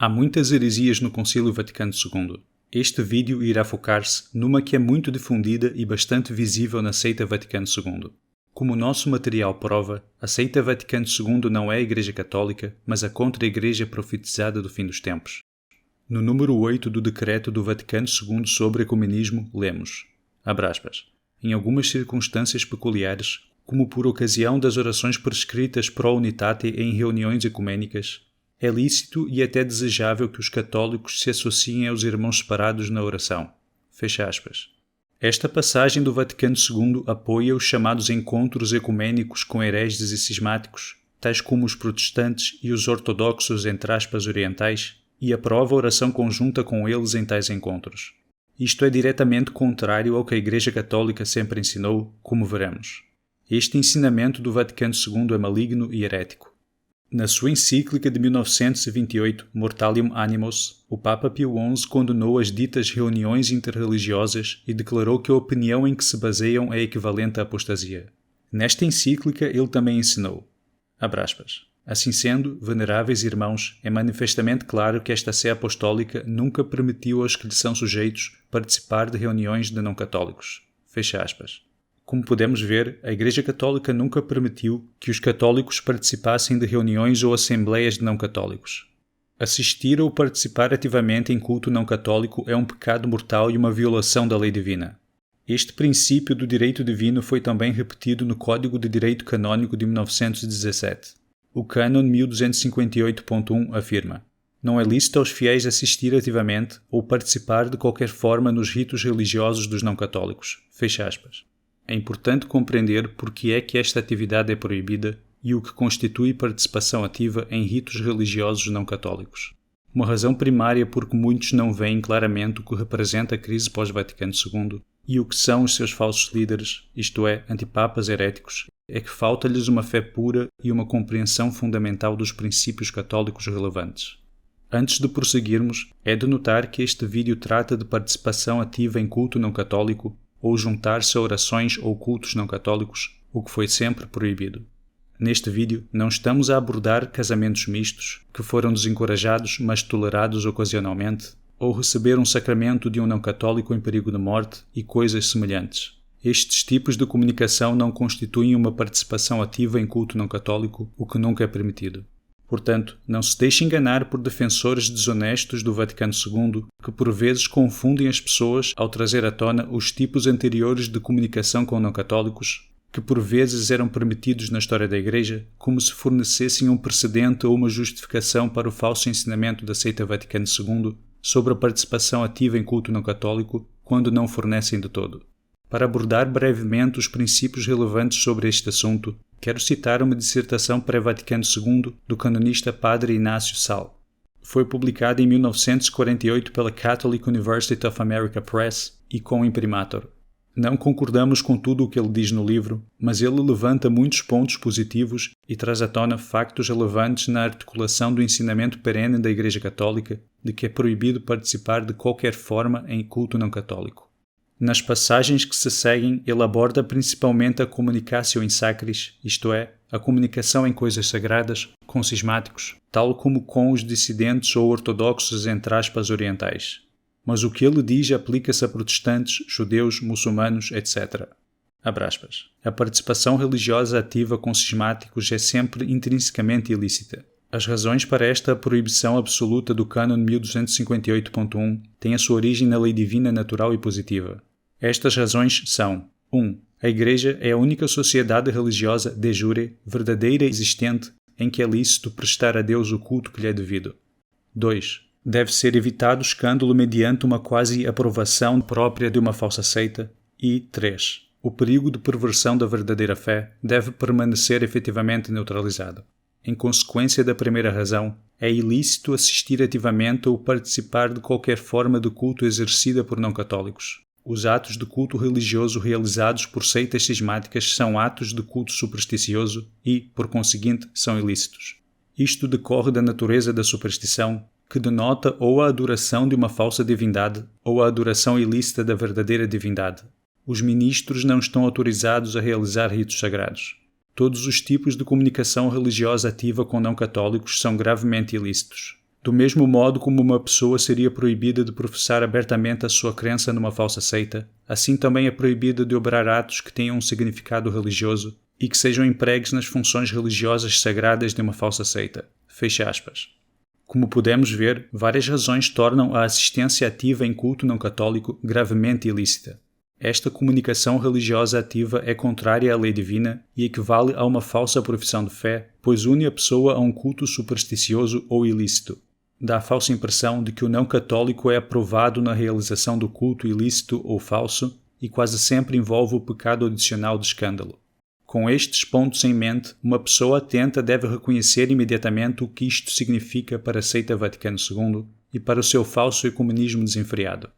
Há muitas heresias no Concílio Vaticano II. Este vídeo irá focar-se numa que é muito difundida e bastante visível na seita Vaticano II. Como o nosso material prova, a seita Vaticano II não é a Igreja Católica, mas a contra-igreja profetizada do fim dos tempos. No número 8 do Decreto do Vaticano II sobre Ecumenismo, lemos, abre aspas, em algumas circunstâncias peculiares, como por ocasião das orações prescritas pro unitate em reuniões ecumênicas, é lícito e até desejável que os católicos se associem aos irmãos separados na oração. Fecha aspas. Esta passagem do Vaticano II apoia os chamados encontros ecumênicos com hereges e cismáticos, tais como os protestantes e os ortodoxos entre aspas orientais, e aprova a oração conjunta com eles em tais encontros. Isto é diretamente contrário ao que a Igreja Católica sempre ensinou, como veremos. Este ensinamento do Vaticano II é maligno e herético. Na sua encíclica de 1928, Mortalium Animos, o Papa Pio XI condenou as ditas reuniões interreligiosas e declarou que a opinião em que se baseiam é equivalente à apostasia. Nesta encíclica, ele também ensinou, abre aspas, assim sendo, veneráveis irmãos, é manifestamente claro que esta Sé Apostólica nunca permitiu aos que lhe são sujeitos participar de reuniões de não-católicos. Fecha aspas. Como podemos ver, a Igreja Católica nunca permitiu que os católicos participassem de reuniões ou assembleias de não-católicos. Assistir ou participar ativamente em culto não-católico é um pecado mortal e uma violação da lei divina. Este princípio do direito divino foi também repetido no Código de Direito Canônico de 1917. O Cânon 1258.1 afirma: não é lícito aos fiéis assistir ativamente ou participar de qualquer forma nos ritos religiosos dos não-católicos. Fecha aspas. É importante compreender por que é que esta atividade é proibida e o que constitui participação ativa em ritos religiosos não católicos. Uma razão primária porque muitos não veem claramente o que representa a crise pós-Vaticano II e o que são os seus falsos líderes, isto é, antipapas heréticos, é que falta-lhes uma fé pura e uma compreensão fundamental dos princípios católicos relevantes. Antes de prosseguirmos, é de notar que este vídeo trata de participação ativa em culto não católico ou juntar-se a orações ou cultos não católicos, o que foi sempre proibido. Neste vídeo, não estamos a abordar casamentos mistos, que foram desencorajados mas tolerados ocasionalmente, ou receber um sacramento de um não católico em perigo de morte e coisas semelhantes. Estes tipos de comunicação não constituem uma participação ativa em culto não católico, o que nunca é permitido. Portanto, não se deixe enganar por defensores desonestos do Vaticano II que por vezes confundem as pessoas ao trazer à tona os tipos anteriores de comunicação com não-católicos, que por vezes eram permitidos na história da Igreja, como se fornecessem um precedente ou uma justificação para o falso ensinamento da seita Vaticano II sobre a participação ativa em culto não-católico, quando não fornecem de todo. Para abordar brevemente os princípios relevantes sobre este assunto, quero citar uma dissertação pré-Vaticano II do canonista Padre Inácio Sal. Foi publicada em 1948 pela Catholic University of America Press e com imprimatur. Não concordamos com tudo o que ele diz no livro, mas ele levanta muitos pontos positivos e traz à tona factos relevantes na articulação do ensinamento perene da Igreja Católica de que é proibido participar de qualquer forma em culto não católico. Nas passagens que se seguem, ele aborda principalmente a communicatio in sacris, isto é, a comunicação em coisas sagradas, com cismáticos, tal como com os dissidentes ou ortodoxos entre aspas orientais. Mas o que ele diz aplica-se a protestantes, judeus, muçulmanos, etc. Abre aspas. A participação religiosa ativa com cismáticos é sempre intrinsecamente ilícita. As razões para esta proibição absoluta do Cânon 1258.1 têm a sua origem na lei divina natural e positiva. Estas razões são 1. A Igreja é a única sociedade religiosa de jure, verdadeira e existente, em que é lícito prestar a Deus o culto que lhe é devido. 2. Deve ser evitado o escândalo mediante uma quase aprovação própria de uma falsa seita. E 3. O perigo de perversão da verdadeira fé deve permanecer efetivamente neutralizado. Em consequência da primeira razão, é ilícito assistir ativamente ou participar de qualquer forma de culto exercida por não-católicos. Os atos de culto religioso realizados por seitas cismáticas são atos de culto supersticioso e, por conseguinte, são ilícitos. Isto decorre da natureza da superstição, que denota ou a adoração de uma falsa divindade ou a adoração ilícita da verdadeira divindade. Os ministros não estão autorizados a realizar ritos sagrados. Todos os tipos de comunicação religiosa ativa com não-católicos são gravemente ilícitos. Do mesmo modo como uma pessoa seria proibida de professar abertamente a sua crença numa falsa seita, assim também é proibida de obrar atos que tenham um significado religioso e que sejam empregues nas funções religiosas sagradas de uma falsa seita. Fecha aspas. Como podemos ver, várias razões tornam a assistência ativa em culto não católico gravemente ilícita. Esta comunicação religiosa ativa é contrária à lei divina e equivale a uma falsa profissão de fé, pois une a pessoa a um culto supersticioso ou ilícito. Dá a falsa impressão de que o não católico é aprovado na realização do culto ilícito ou falso e quase sempre envolve o pecado adicional de escândalo. Com estes pontos em mente, uma pessoa atenta deve reconhecer imediatamente o que isto significa para a seita Vaticano II e para o seu falso ecumenismo desenfreado.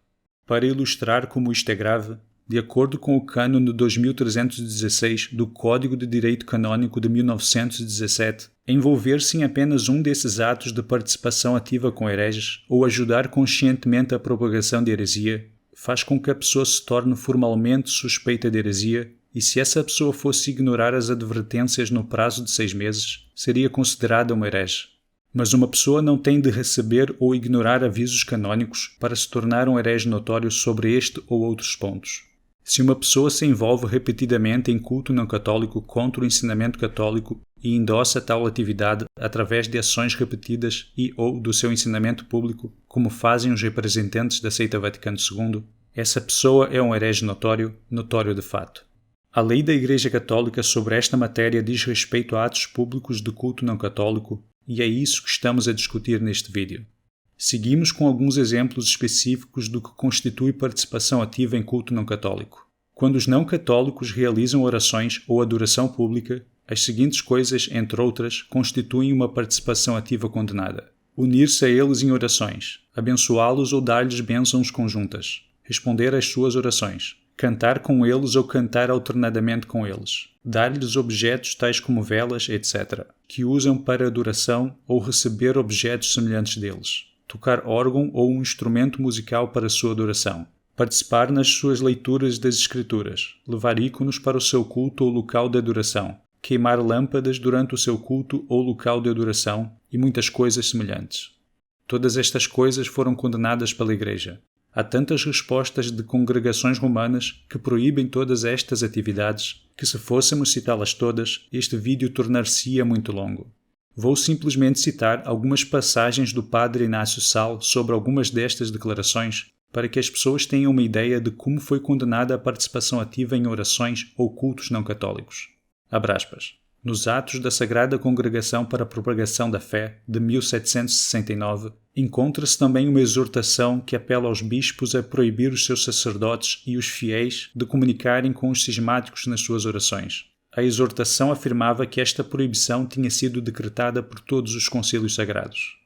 Para ilustrar como isto é grave, de acordo com o Cânone 2316 do Código de Direito Canônico de 1917, envolver-se em apenas um desses atos de participação ativa com hereges ou ajudar conscientemente a propagação de heresia faz com que a pessoa se torne formalmente suspeita de heresia e se essa pessoa fosse ignorar as advertências no prazo de 6 meses, seria considerada uma herege. Mas uma pessoa não tem de receber ou ignorar avisos canônicos para se tornar um herege notório sobre este ou outros pontos. Se uma pessoa se envolve repetidamente em culto não católico contra o ensinamento católico e endossa tal atividade através de ações repetidas e ou do seu ensinamento público, como fazem os representantes da seita Vaticano II, essa pessoa é um herege notório de fato. A lei da Igreja Católica sobre esta matéria diz respeito a atos públicos de culto não católico e é isso que estamos a discutir neste vídeo. Seguimos com alguns exemplos específicos do que constitui participação ativa em culto não católico. Quando os não católicos realizam orações ou adoração pública, as seguintes coisas, entre outras, constituem uma participação ativa condenada: unir-se a eles em orações, abençoá-los ou dar-lhes bênçãos conjuntas, responder às suas orações, cantar com eles ou cantar alternadamente com eles, dar-lhes objetos tais como velas, etc., que usam para adoração ou receber objetos semelhantes deles, tocar órgão ou um instrumento musical para sua adoração, participar nas suas leituras das Escrituras, levar íconos para o seu culto ou local de adoração, queimar lâmpadas durante o seu culto ou local de adoração e muitas coisas semelhantes. Todas estas coisas foram condenadas pela Igreja. Há tantas respostas de congregações romanas que proíbem todas estas atividades que, se fôssemos citá-las todas, este vídeo tornar-se-ia muito longo. Vou simplesmente citar algumas passagens do Padre Inácio Sal sobre algumas destas declarações para que as pessoas tenham uma ideia de como foi condenada a participação ativa em orações ou cultos não católicos. Abre aspas. Nos Atos da Sagrada Congregação para a Propagação da Fé, de 1769, encontra-se também uma exortação que apela aos bispos a proibir os seus sacerdotes e os fiéis de comunicarem com os cismáticos nas suas orações. A exortação afirmava que esta proibição tinha sido decretada por todos os concílios sagrados.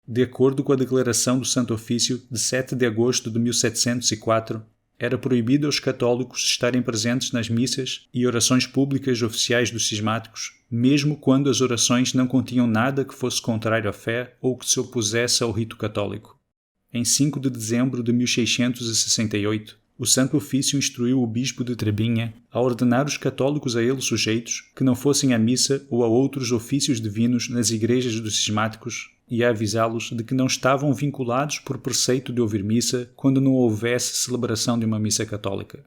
De acordo com a declaração do Santo Ofício de 7 de agosto de 1704, era proibido aos católicos estarem presentes nas missas e orações públicas oficiais dos cismáticos, mesmo quando as orações não continham nada que fosse contrário à fé ou que se opusesse ao rito católico. Em 5 de dezembro de 1668, o Santo Ofício instruiu o bispo de Trebinha a ordenar os católicos a ele sujeitos que não fossem à missa ou a outros ofícios divinos nas igrejas dos cismáticos e a avisá-los de que não estavam vinculados por preceito de ouvir missa quando não houvesse celebração de uma missa católica.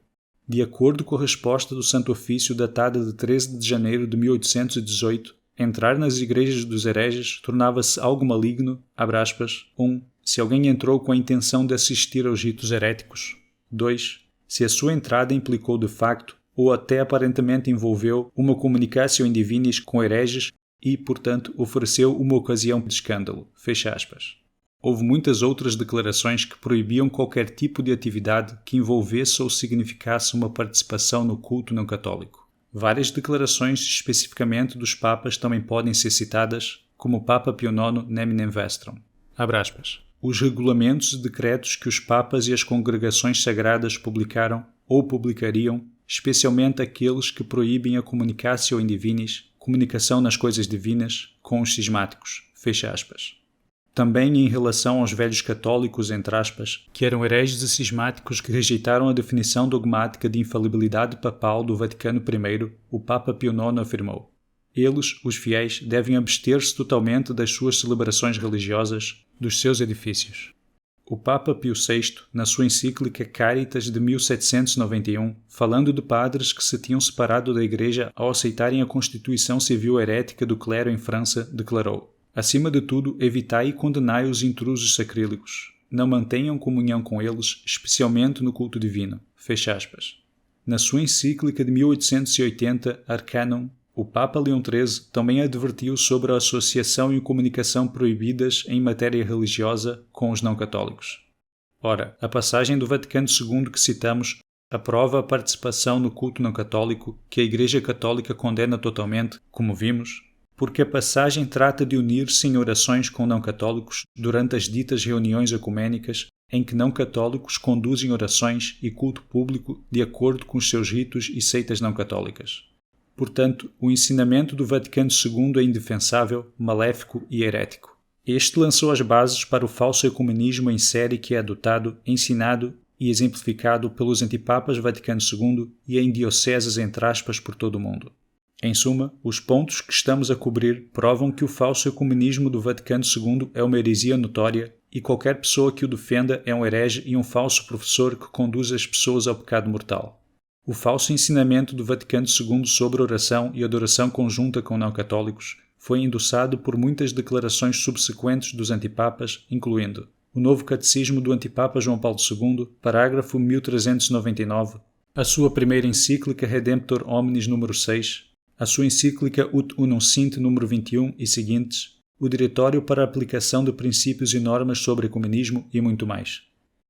De acordo com a resposta do Santo Ofício datada de 13 de janeiro de 1818, entrar nas igrejas dos hereges tornava-se algo maligno, abre aspas, 1. Se alguém entrou com a intenção de assistir aos ritos heréticos. 2. Se a sua entrada implicou de facto ou até aparentemente envolveu uma comunicatio in divinis com hereges e, portanto, ofereceu uma ocasião de escândalo. Fecha aspas. Houve muitas outras declarações que proibiam qualquer tipo de atividade que envolvesse ou significasse uma participação no culto não católico. Várias declarações especificamente dos papas também podem ser citadas, como o Papa Pio IX Neminem Vestrum. Abre aspas. Os regulamentos e decretos que os papas e as congregações sagradas publicaram ou publicariam, especialmente aqueles que proíbem a comunicatio in divinis, comunicação nas coisas divinas, com os cismáticos, fecha aspas. Também em relação aos velhos católicos, entre aspas, que eram hereges e cismáticos que rejeitaram a definição dogmática de infalibilidade papal do Vaticano I, o Papa Pio IX afirmou: eles, os fiéis, devem abster-se totalmente das suas celebrações religiosas, dos seus edifícios. O Papa Pio VI, na sua encíclica Caritas de 1791, falando de padres que se tinham separado da Igreja ao aceitarem a Constituição Civil herética do clero em França, declarou: acima de tudo, evitai e condenai os intrusos sacrílegos. Não mantenham comunhão com eles, especialmente no culto divino. Fecha aspas. Na sua encíclica de 1880, Arcanum, o Papa Leão XIII também advertiu sobre a associação e comunicação proibidas em matéria religiosa com os não-católicos. Ora, a passagem do Vaticano II que citamos aprova a participação no culto não-católico, que a Igreja Católica condena totalmente, como vimos, porque a passagem trata de unir-se em orações com não-católicos durante as ditas reuniões ecumênicas em que não-católicos conduzem orações e culto público de acordo com os seus ritos e seitas não-católicas. Portanto, o ensinamento do Vaticano II é indefensável, maléfico e herético. Este lançou as bases para o falso ecumenismo em série que é adotado, ensinado e exemplificado pelos antipapas Vaticano II e em dioceses entre aspas por todo o mundo. Em suma, os pontos que estamos a cobrir provam que o falso ecumenismo do Vaticano II é uma heresia notória e qualquer pessoa que o defenda é um herege e um falso professor que conduz as pessoas ao pecado mortal. O falso ensinamento do Vaticano II sobre oração e adoração conjunta com não-católicos foi endossado por muitas declarações subsequentes dos antipapas, incluindo o Novo Catecismo do Antipapa João Paulo II, parágrafo 1399, a sua primeira encíclica Redemptor Hominis número 6, a sua encíclica Ut Unum Sint número 21 e seguintes, o Diretório para a Aplicação de Princípios e Normas sobre Ecumenismo e muito mais.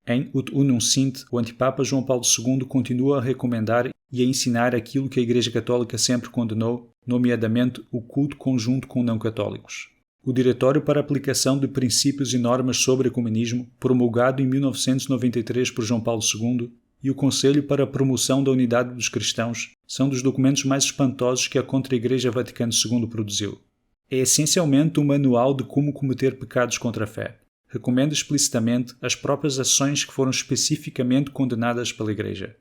Em Ut Unum Sint, o Antipapa João Paulo II continua a recomendar e a ensinar aquilo que a Igreja Católica sempre condenou, nomeadamente o culto conjunto com não-católicos. O Diretório para a Aplicação de Princípios e Normas sobre Ecumenismo, promulgado em 1993 por João Paulo II, e o Conselho para a Promoção da Unidade dos Cristãos são dos documentos mais espantosos que a Contra-Igreja Vaticano II produziu. É essencialmente um manual de como cometer pecados contra a fé. Recomenda explicitamente as próprias ações que foram especificamente condenadas pela Igreja.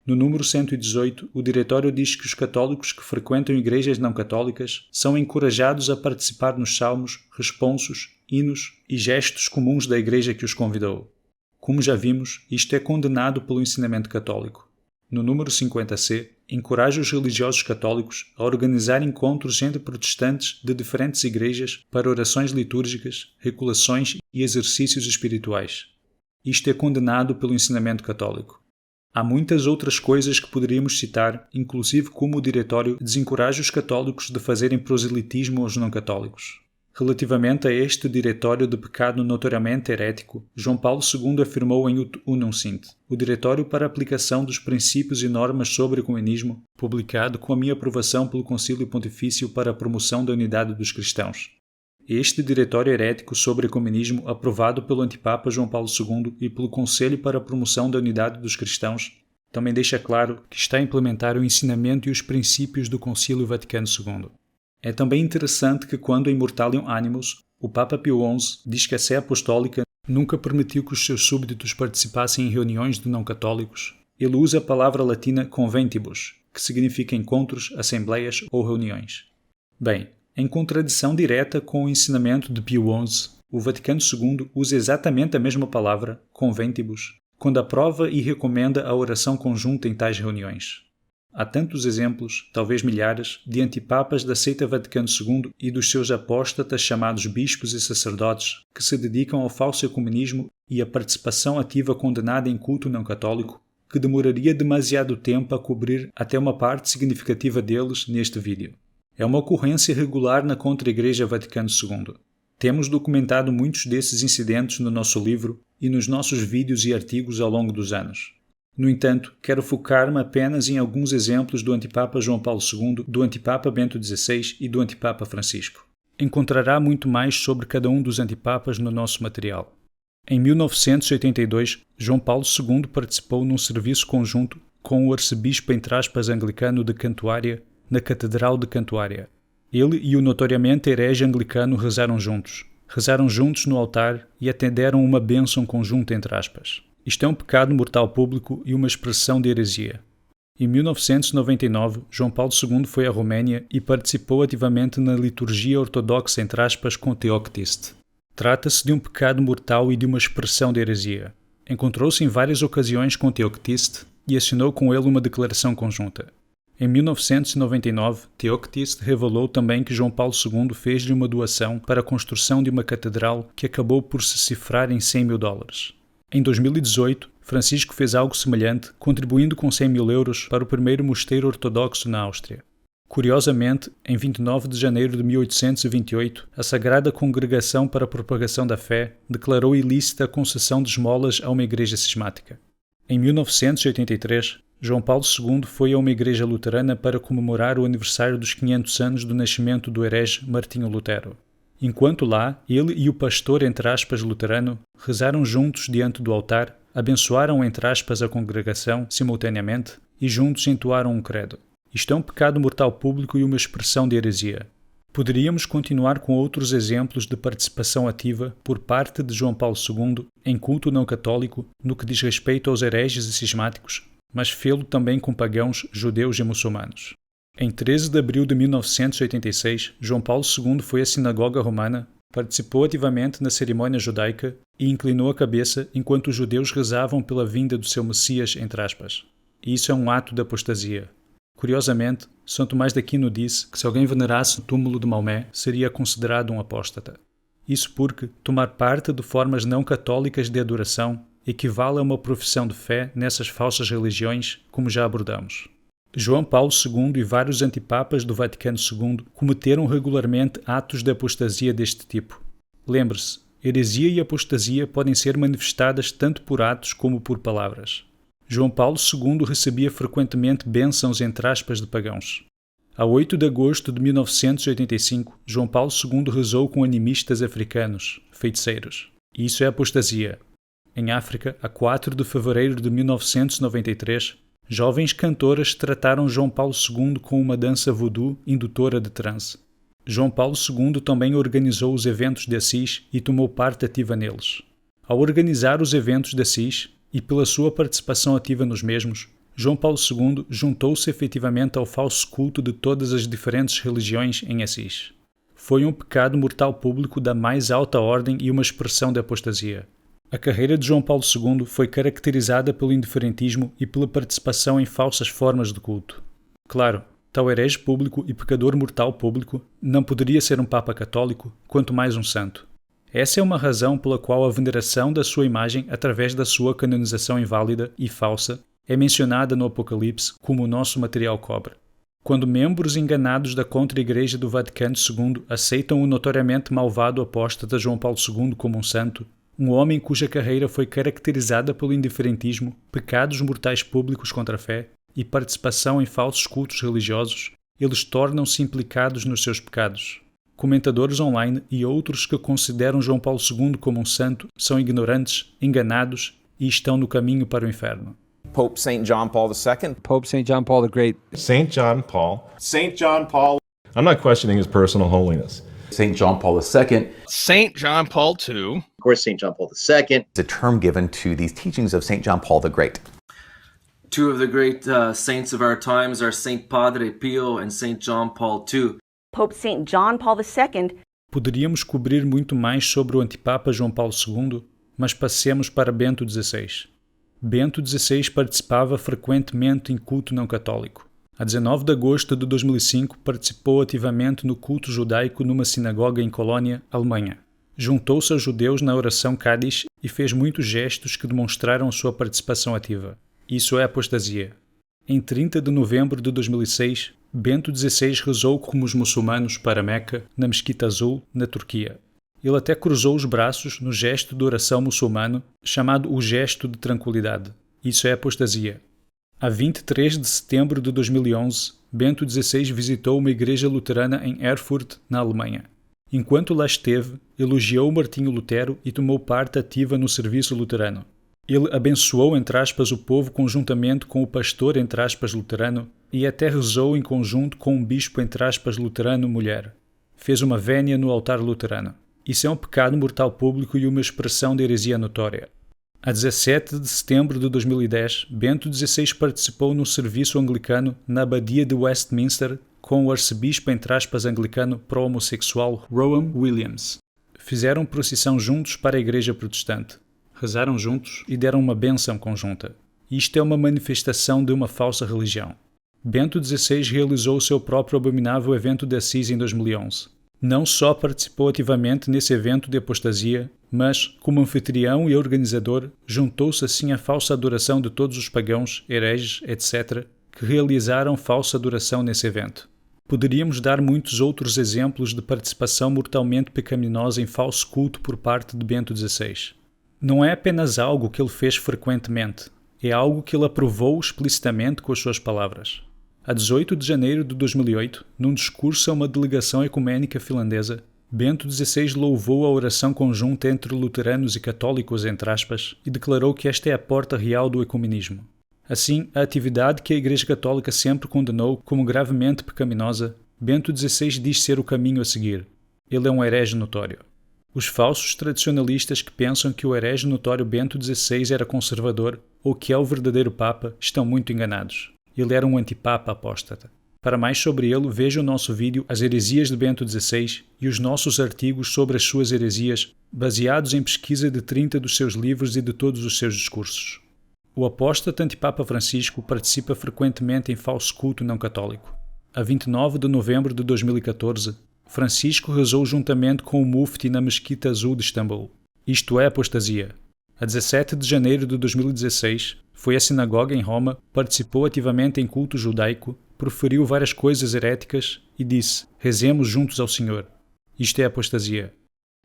No número 118, o Diretório diz que os católicos que frequentam igrejas não católicas são encorajados a participar nos salmos, responsos, hinos e gestos comuns da Igreja que os convidou. Como já vimos, isto é condenado pelo ensinamento católico. No número 50C, encoraja os religiosos católicos a organizar encontros entre protestantes de diferentes igrejas para orações litúrgicas, recolações e exercícios espirituais. Isto é condenado pelo ensinamento católico. Há muitas outras coisas que poderíamos citar, inclusive como o Diretório desencoraja os católicos de fazerem proselitismo aos não-católicos. Relativamente a este diretório de pecado notoriamente herético, João Paulo II afirmou em Ut Unum Sint, o Diretório para a Aplicação dos Princípios e Normas sobre Ecumenismo, publicado com a minha aprovação pelo Concílio Pontifício para a Promoção da Unidade dos Cristãos. Este diretório herético sobre ecumenismo, aprovado pelo Antipapa João Paulo II e pelo Conselho para a Promoção da Unidade dos Cristãos, também deixa claro que está a implementar o ensinamento e os princípios do Concílio Vaticano II. É também interessante que quando em Mortalium Animus, o Papa Pio XI diz que a Sé Apostólica nunca permitiu que os seus súbditos participassem em reuniões de não-católicos, ele usa a palavra latina conventibus, que significa encontros, assembleias ou reuniões. Bem, em contradição direta com o ensinamento de Pio XI, o Vaticano II usa exatamente a mesma palavra, conventibus, quando aprova e recomenda a oração conjunta em tais reuniões. Há tantos exemplos, talvez milhares, de antipapas da seita Vaticano II e dos seus apóstatas chamados bispos e sacerdotes que se dedicam ao falso ecumenismo e à participação ativa condenada em culto não católico, que demoraria demasiado tempo a cobrir até uma parte significativa deles neste vídeo. É uma ocorrência regular na Contra-Igreja Vaticano II. Temos documentado muitos desses incidentes no nosso livro e nos nossos vídeos e artigos ao longo dos anos. No entanto, quero focar-me apenas em alguns exemplos do Antipapa João Paulo II, do Antipapa Bento XVI e do Antipapa Francisco. Encontrará muito mais sobre cada um dos antipapas no nosso material. Em 1982, João Paulo II participou num serviço conjunto com o arcebispo anglicano de Cantuária, na Catedral de Cantuária. Ele e o notoriamente herege anglicano rezaram juntos no altar e atenderam uma bênção conjunta entre aspas. Isto é um pecado mortal público e uma expressão de heresia. Em 1999, João Paulo II foi à Roménia e participou ativamente na liturgia ortodoxa entre aspas com Teoctiste. Trata-se de um pecado mortal e de uma expressão de heresia. Encontrou-se em várias ocasiões com Teoctiste e assinou com ele uma declaração conjunta. Em 1999, Teoctiste revelou também que João Paulo II fez-lhe uma doação para a construção de uma catedral que acabou por se cifrar em $100.000. Em 2018, Francisco fez algo semelhante, contribuindo com 100 mil euros para o primeiro mosteiro ortodoxo na Áustria. Curiosamente, em 29 de janeiro de 1828, a Sagrada Congregação para a Propagação da Fé declarou ilícita a concessão de esmolas a uma igreja cismática. Em 1983, João Paulo II foi a uma igreja luterana para comemorar o aniversário dos 500 anos do nascimento do herege Martinho Lutero. Enquanto lá, ele e o pastor, entre aspas, luterano, rezaram juntos diante do altar, abençoaram, entre aspas, a congregação simultaneamente e juntos entoaram um credo. Isto é um pecado mortal público e uma expressão de heresia. Poderíamos continuar com outros exemplos de participação ativa por parte de João Paulo II em culto não católico no que diz respeito aos hereges e cismáticos, mas fê-lo também com pagãos, judeus e muçulmanos. Em 13 de abril de 1986, João Paulo II foi à sinagoga romana, participou ativamente na cerimônia judaica e inclinou a cabeça enquanto os judeus rezavam pela vinda do seu Messias, entre aspas. E isso é um ato de apostasia. Curiosamente, São Tomás de Aquino disse que se alguém venerasse o túmulo de Maomé, seria considerado um apóstata. Isso porque tomar parte de formas não católicas de adoração equivale a uma profissão de fé nessas falsas religiões, como já abordamos. João Paulo II e vários antipapas do Vaticano II cometeram regularmente atos de apostasia deste tipo. Lembre-se, heresia e apostasia podem ser manifestadas tanto por atos como por palavras. João Paulo II recebia frequentemente bênçãos entre aspas de pagãos. A 8 de agosto de 1985, João Paulo II rezou com animistas africanos, feiticeiros. E isso é apostasia. Em África, a 4 de fevereiro de 1993, jovens cantoras trataram João Paulo II com uma dança voodoo indutora de transe. João Paulo II também organizou os eventos de Assis e tomou parte ativa neles. Ao organizar os eventos de Assis, e pela sua participação ativa nos mesmos, João Paulo II juntou-se efetivamente ao falso culto de todas as diferentes religiões em Assis. Foi um pecado mortal público da mais alta ordem e uma expressão de apostasia. A carreira de João Paulo II foi caracterizada pelo indiferentismo e pela participação em falsas formas de culto. Claro, tal herege público e pecador mortal público não poderia ser um Papa católico, quanto mais um santo. Essa é uma razão pela qual a veneração da sua imagem através da sua canonização inválida e falsa é mencionada no Apocalipse como o nosso material cobre. Quando membros enganados da contra-igreja do Vaticano II aceitam o notoriamente malvado apóstata João Paulo II como um santo, um homem cuja carreira foi caracterizada pelo indiferentismo, pecados mortais públicos contra a fé e participação em falsos cultos religiosos, eles tornam-se implicados nos seus pecados. Comentadores online e outros que consideram João Paulo II como um santo são ignorantes, enganados e estão no caminho para o inferno. Pope St. John Paul II. Pope St. John Paul the Great. St. John Paul. St. John Paul. I'm not questioning his personal holiness. St. John Paul II. St. John Paul II. Of course, St. John Paul II. It's a term given to these teachings of St. John Paul the Great. Two of the great saints of our times are St. Padre Pio and St. John Paul II. Pope St. John Paul II. Poderíamos cobrir muito mais sobre o antipapa João Paulo II, mas passemos para Bento XVI. Bento XVI participava frequentemente em culto não católico. A 19 de agosto de 2005 participou ativamente no culto judaico numa sinagoga em Colónia, Alemanha. Juntou-se aos judeus na oração Cádiz e fez muitos gestos que demonstraram sua participação ativa. Isso é apostasia. Em 30 de novembro de 2006, Bento XVI rezou como os muçulmanos para Meca, na Mesquita Azul, na Turquia. Ele até cruzou os braços no gesto de oração muçulmano, chamado o gesto de tranquilidade. Isso é apostasia. A 23 de setembro de 2011, Bento XVI visitou uma igreja luterana em Erfurt, na Alemanha. Enquanto lá esteve, elogiou Martinho Lutero e tomou parte ativa no serviço luterano. Ele abençoou, entre aspas, o povo conjuntamente com o pastor, entre aspas, luterano e até rezou em conjunto com um bispo, entre aspas, luterano mulher. Fez uma vénia no altar luterano. Isso é um pecado mortal público e uma expressão de heresia notória. A 17 de setembro de 2010, Bento XVI participou no serviço anglicano na abadia de Westminster com o arcebispo, entre aspas, anglicano pró-homossexual Rowan Williams. fizeram procissão juntos para a Igreja Protestante, rezaram juntos e deram uma bênção conjunta. Isto é uma manifestação de uma falsa religião. Bento XVI realizou o seu próprio abominável evento de Assis em 2011. Não só participou ativamente nesse evento de apostasia, mas, como anfitrião e organizador, juntou-se assim à falsa adoração de todos os pagãos, hereges, etc., que realizaram falsa adoração nesse evento. Poderíamos dar muitos outros exemplos de participação mortalmente pecaminosa em falso culto por parte de Bento XVI. Não é apenas algo que ele fez frequentemente, é algo que ele aprovou explicitamente com as suas palavras. A 18 de janeiro de 2008, num discurso a uma delegação ecumênica finlandesa, Bento XVI louvou a oração conjunta entre luteranos e católicos, entre aspas, e declarou que esta é a porta real do ecumenismo. Assim, a atividade que a Igreja Católica sempre condenou como gravemente pecaminosa, Bento XVI diz ser o caminho a seguir. Ele é um herege notório. Os falsos tradicionalistas que pensam que o herege notório Bento XVI era conservador ou que é o verdadeiro Papa estão muito enganados. Ele era um antipapa apóstata. Para mais sobre ele, veja o nosso vídeo As Heresias de Bento XVI e os nossos artigos sobre as suas heresias, baseados em pesquisa de 30 dos seus livros e de todos os seus discursos. O apóstata antipapa Francisco participa frequentemente em falso culto não católico. A 29 de novembro de 2014, Francisco rezou juntamente com o mufti na Mesquita Azul de Istambul. Isto é apostasia. A 17 de janeiro de 2016, foi à sinagoga em Roma, participou ativamente em culto judaico, proferiu várias coisas heréticas e disse: rezemos juntos ao Senhor. Isto é apostasia.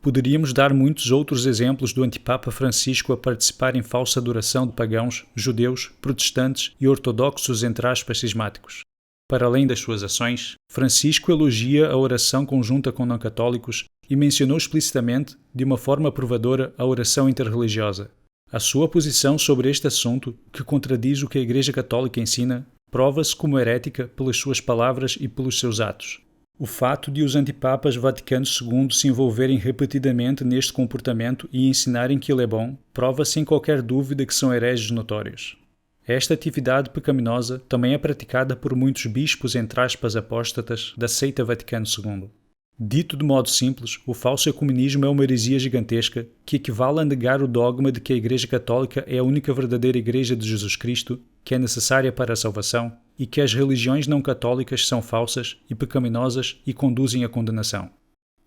Poderíamos dar muitos outros exemplos do antipapa Francisco a participar em falsa adoração de pagãos, judeus, protestantes e ortodoxos entre aspas cismáticos. Para além das suas ações, Francisco elogia a oração conjunta com não-católicos e mencionou explicitamente, de uma forma provadora, a oração interreligiosa. A sua posição sobre este assunto, que contradiz o que a Igreja Católica ensina, prova-se como herética pelas suas palavras e pelos seus atos. O fato de os antipapas Vaticano II se envolverem repetidamente neste comportamento e ensinarem que ele é bom, prova sem qualquer dúvida que são hereges notórios. Esta atividade pecaminosa também é praticada por muitos bispos entre aspas apóstatas da seita Vaticano II. Dito de modo simples, o falso ecumenismo é uma heresia gigantesca que equivale a negar o dogma de que a Igreja Católica é a única verdadeira Igreja de Jesus Cristo, que é necessária para a salvação, e que as religiões não católicas são falsas e pecaminosas e conduzem à condenação.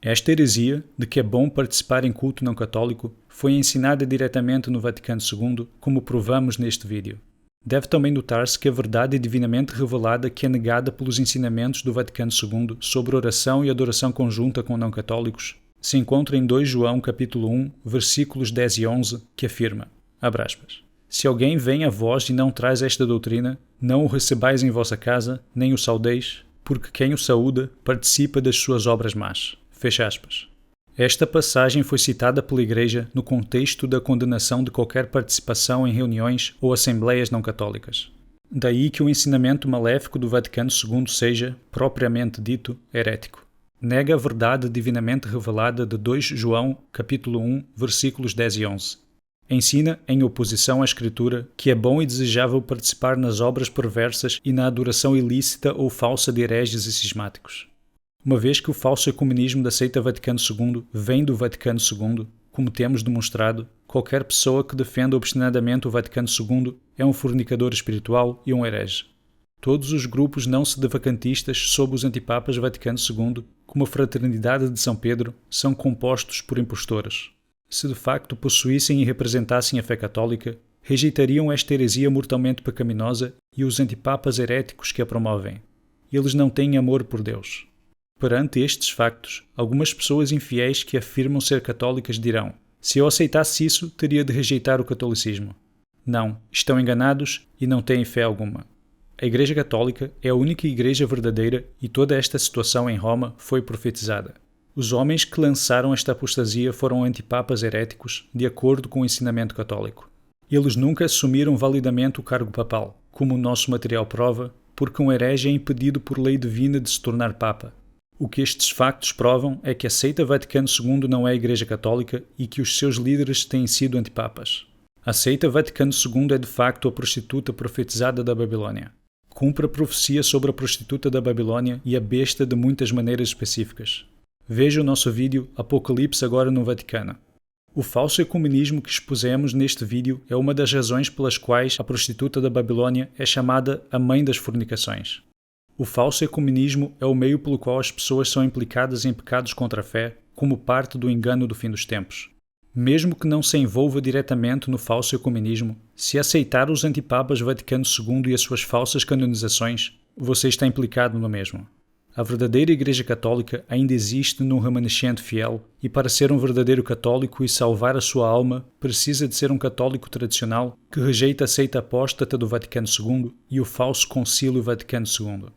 Esta heresia, de que é bom participar em culto não católico, foi ensinada diretamente no Vaticano II, como provamos neste vídeo. Deve também notar-se que a verdade divinamente revelada que é negada pelos ensinamentos do Vaticano II sobre oração e adoração conjunta com não-católicos se encontra em 2 João capítulo 1, versículos 10 e 11, que afirma, abre aspas, se alguém vem a vós e não traz esta doutrina, não o recebais em vossa casa, nem o saudeis, porque quem o saúda participa das suas obras más. Fecha aspas. Esta passagem foi citada pela Igreja no contexto da condenação de qualquer participação em reuniões ou assembleias não católicas. Daí que o ensinamento maléfico do Vaticano II seja, propriamente dito, herético. Nega a verdade divinamente revelada de 2 João, capítulo 1, versículos 10 e 11. Ensina, em oposição à Escritura, que é bom e desejável participar nas obras perversas e na adoração ilícita ou falsa de hereges e cismáticos. Uma vez que o falso ecumenismo da seita Vaticano II vem do Vaticano II, como temos demonstrado, qualquer pessoa que defenda obstinadamente o Vaticano II é um fornicador espiritual e um herege. Todos os grupos não sedevacantistas sob os antipapas Vaticano II, como a Fraternidade de São Pedro, são compostos por impostores. Se de facto possuíssem e representassem a fé católica, rejeitariam esta heresia mortalmente pecaminosa e os antipapas heréticos que a promovem. Eles não têm amor por Deus. Perante estes factos, algumas pessoas infiéis que afirmam ser católicas dirão: se eu aceitasse isso, teria de rejeitar o catolicismo. Não, estão enganados e não têm fé alguma. A Igreja Católica é a única igreja verdadeira e toda esta situação em Roma foi profetizada. Os homens que lançaram esta apostasia foram antipapas heréticos, de acordo com o ensinamento católico. Eles nunca assumiram validamente o cargo papal, como o nosso material prova, porque um herege é impedido por lei divina de se tornar papa. O que estes factos provam é que a seita Vaticano II não é a Igreja Católica e que os seus líderes têm sido antipapas. A seita Vaticano II é de facto a prostituta profetizada da Babilônia. Cumpre a profecia sobre a prostituta da Babilônia e a besta de muitas maneiras específicas. Veja o nosso vídeo Apocalipse agora no Vaticano. O falso ecumenismo que expusemos neste vídeo é uma das razões pelas quais a prostituta da Babilônia é chamada a mãe das fornicações. O falso ecumenismo é o meio pelo qual as pessoas são implicadas em pecados contra a fé, como parte do engano do fim dos tempos. Mesmo que não se envolva diretamente no falso ecumenismo, se aceitar os antipapas Vaticano II e as suas falsas canonizações, você está implicado no mesmo. A verdadeira Igreja Católica ainda existe num remanescente fiel, e para ser um verdadeiro católico e salvar a sua alma, precisa de ser um católico tradicional que rejeita a seita apóstata do Vaticano II e o falso Concílio Vaticano II.